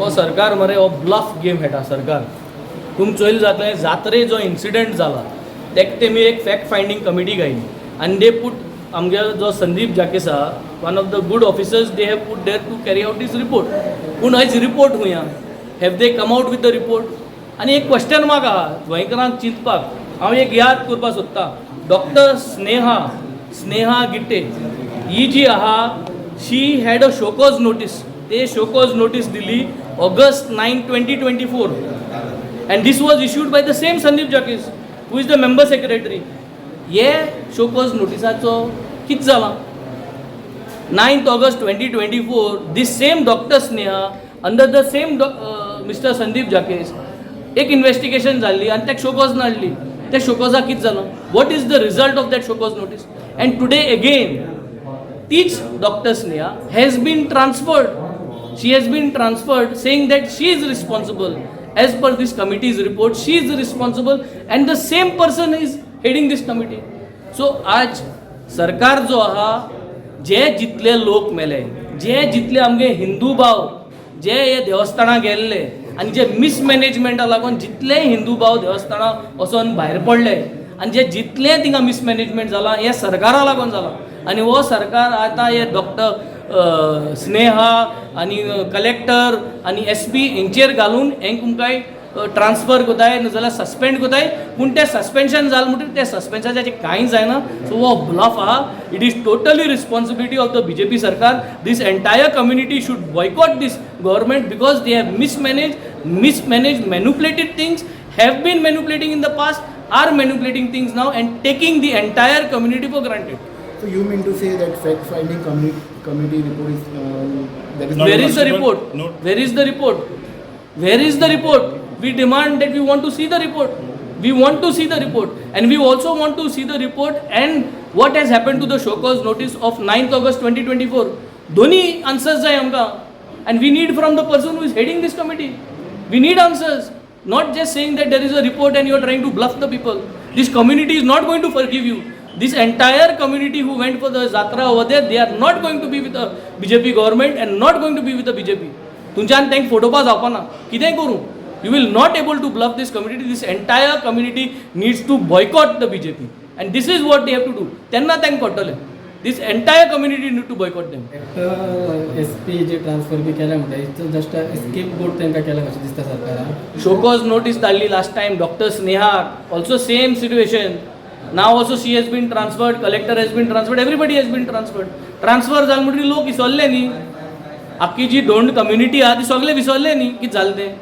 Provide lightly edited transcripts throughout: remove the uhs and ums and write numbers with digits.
हो सरकार मरे हो ब्लफ गेम खेळटा सरकार. तुम चोयल जातलें जात्रे जो इन्सिडंट जाला तेका तेमी एक फॅक्ट फायंडींग कमिटी घायली आनी दे पूट आमगे जो संदीप जाकेस आहा one of the good officers they have put there to carry out this report. पूण हयच रिपोर्ट हुंया have they come out with the report. आनी एक क्वेश्चन मार्क आहा गोंयकारांक चिंतपाक. हांव एक याद करपाक सोदतां. डॉक्टर स्नेहा गिट्टे ही जी आहा शी हॅड अ शोकॉज नोटीस. ते शोकॉज नोटीस दिली August 9, 2024 and this was issued by the same Sandeep Jakis who is the member secretary. हे शोकॉज नोटिसाचो कितें जालां? 9th August 2024 this same Dr. Sneha under the same Mr. Sandeep Jakis एक investigation जाल्ली आनी ताका show cause धाडली. त्या शोकॉजाक कितें जालो? What is the result of that show cause notice? End today again तीच Dr. Sneha has been transferred. She has been transferred saying that she is responsible. As per this committee's report, she is responsible and the same person is heading this committee. So आज सरकार जो आहा जे जितले लोक मेले, जे जितले आमगे हिंदू भाव जे हे देवस्थाना गेल्ले आनी जे मिसमॅनेजमेंटा लागून जितले हिंदू भाव देवस्थाना वचोन भायर पडले आनी जे जितले थिंगा मिसमॅनेजमेंट जाला हे सरकारा लागून जाला. आनी हो सरकार आतां हे डॉक्टर स्नेहा आनी कलेक्टर आनी SP हेंचेर घालून हेंक तुमकां ट्रान्सफर कोताय नाजाल्यार सस्पेंड कोताय. पूण तें सस्पेन्शन जालें म्हणटकीर त्या सस्पेन्शनाचें कांय जायना. सो हो ब्लफ आहा. It is totally responsibility of the BJP सरकार. This entire community should boycott this government because they have mismanaged, manipulated things, have been manipulating in the past, are manipulating things now and taking the entire community for granted. So you mean to say that fact-finding committee report is that is not Where is the possible? report? Where is the report? Where is the report? We demand that we want to see the report. We want to see the report, and we also want to see the report and what has happened to the show cause notice of 9th August 2024. Doni answers jay amka, and we need from the person who is heading this committee. We need answers, not just saying that there is a report and you are trying to bluff the people. This community is not going to forgive you. This entire community who went for the Jatra over there, they are not going to be with the BJP government and not going to be with the BJP. तुमच्यान तेंक फोटोवपा जावपाना. कितेंय करूं, you will not able to bluff this community. This entire community needs to boycott the BJP, and this is what they have to do. तेन्ना तेंक पडटलें. This entire community need to boycott them. SP जे transfer बी केल्या म्हणटा it's just स्केप बोट तेंका केला कशें दिसता सरकारान. Showcause notice धाडली last time. Dr. Sneha also same situation. Now also she has been transferred, collector has been transferred, everybody has been transferred. Transfer जाल म्हणटरी लोक विसरले न्ही. आख्खी जी दोंड कम्युनिटी आहा ती सगळे विसरले न्ही कितें जालें तें.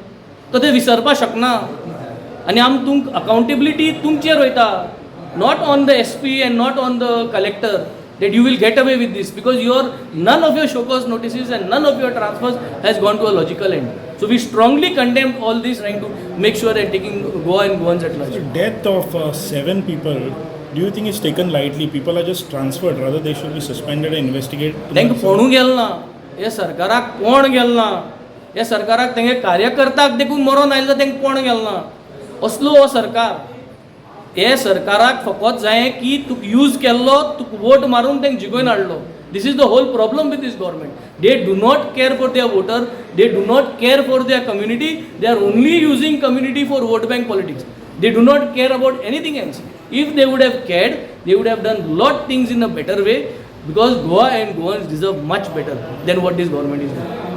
तो ते विसरपाक शकना. आनी आम तुमक अकाउंटेबिलिटी तुमचेर वयता, not on the SP and not on the collector, that you will get away with this because none of your show cause notices and none of your transfers has gone to a logical end. So we strongly condemn all this, trying to make sure that taking Goa and Goans at large. The death of 7 people, do you think is taken lightly? People are just transferred, rather they should be suspended and investigated. तांकां पळोवंक गेल ना. हे सरकाराक कोण गेल ना. हे सरकाराक तेंगे कार्यकर्त्याक देखून मरोन आयले जाल्यार तांकां कोण गेल ना. असलो हो सरकार. हे सरकाराक फकत जाय की तुका यूज केल्लो तुका वोट मारून तांकां जिखोवन हाडलो. This is the whole problem with this government. They do not care for their voter. They do not care for their community. They are only using community for vote bank politics. They do not care about anything else. If they would have cared, they would have done lot things in a better way because Goa and Goans deserve much better than what this government is doing.